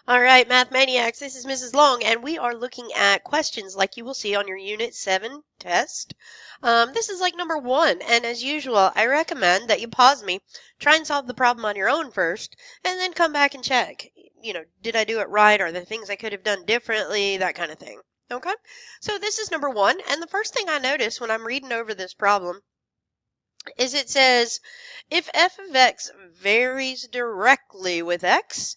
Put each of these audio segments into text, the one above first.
All right, Mathmaniacs, this is Mrs. Long, and we are looking at questions like you will see on your Unit 7 test. This is like number 1, and as usual, I recommend that you pause me, try and solve the problem on your own first, and then come back and check. Did I do it right? Are there things I could have done differently? That kind of thing. Okay? So this is number 1, and the first thing I notice when I'm reading over this problem is it says, if f of x varies directly with x,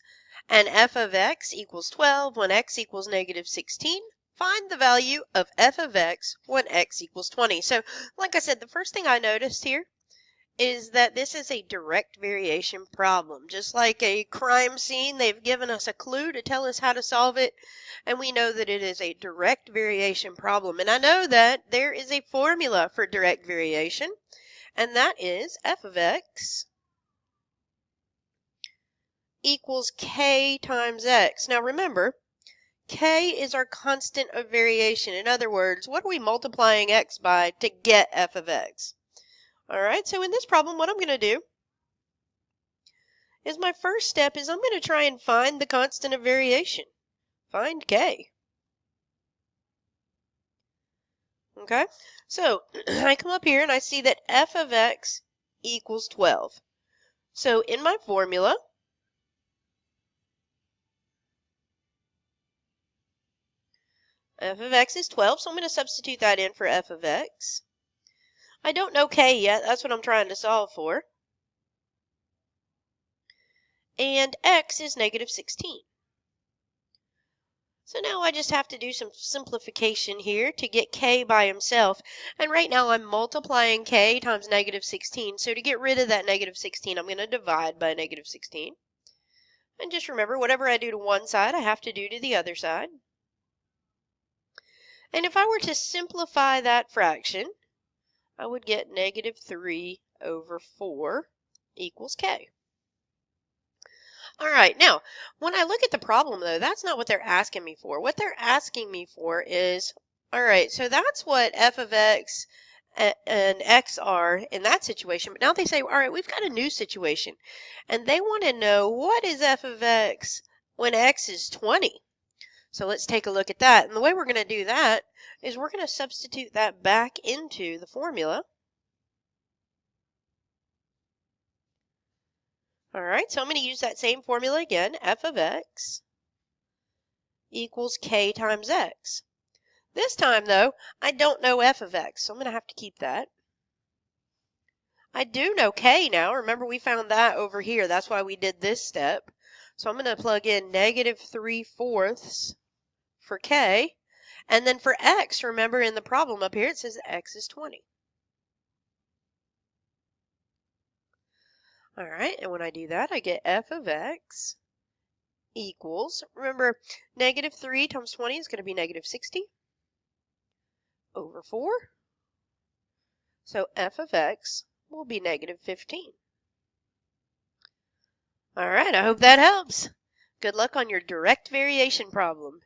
and f of x equals 12 when x equals negative 16, find the value of f of x when x equals 20. So, like I said, the first thing I noticed here is that this is a direct variation problem. Just like a crime scene, they've given us a clue to tell us how to solve it, and we know that it is a direct variation problem. And I know that there is a formula for direct variation, and that is f of x equals k times x. Now remember, k is our constant of variation. In other words, what are we multiplying x by to get f of x? All right, so in this problem, what I'm going to do is my first step is I'm going to try and find the constant of variation. Find k. Okay, so I come up here and I see that f of x equals 12. So in my formula, f of x is 12, so I'm going to substitute that in for f of x. I don't know k yet, that's what I'm trying to solve for. And x is negative 16. So now I just have to do some simplification here to get k by himself. And right now I'm multiplying k times negative 16. So to get rid of that negative 16, I'm going to divide by negative 16. And just remember, whatever I do to one side, I have to do to the other side. And if I were to simplify that fraction, I would get negative 3 over 4 equals k. All right, now, when I look at the problem, though, that's not what they're asking me for. What they're asking me for is, all right, so that's what f of x and x are in that situation. But now they say, all right, we've got a new situation. And they want to know, what is f of x when x is 20? So let's take a look at that. And the way we're going to do that is we're going to substitute that back into the formula. All right, so I'm going to use that same formula again. F of x equals k times x. This time, though, I don't know f of x, so I'm going to have to keep that. I do know k now. Remember, we found that over here. That's why we did this step. So I'm going to plug in negative 3/4 for k. And then for x, remember in the problem up here, it says x is 20. All right, and when I do that, I get f of x equals, remember, negative 3 times 20 is going to be negative 60 over 4. So f of x will be negative 15. All right, I hope that helps. Good luck on your direct variation problem.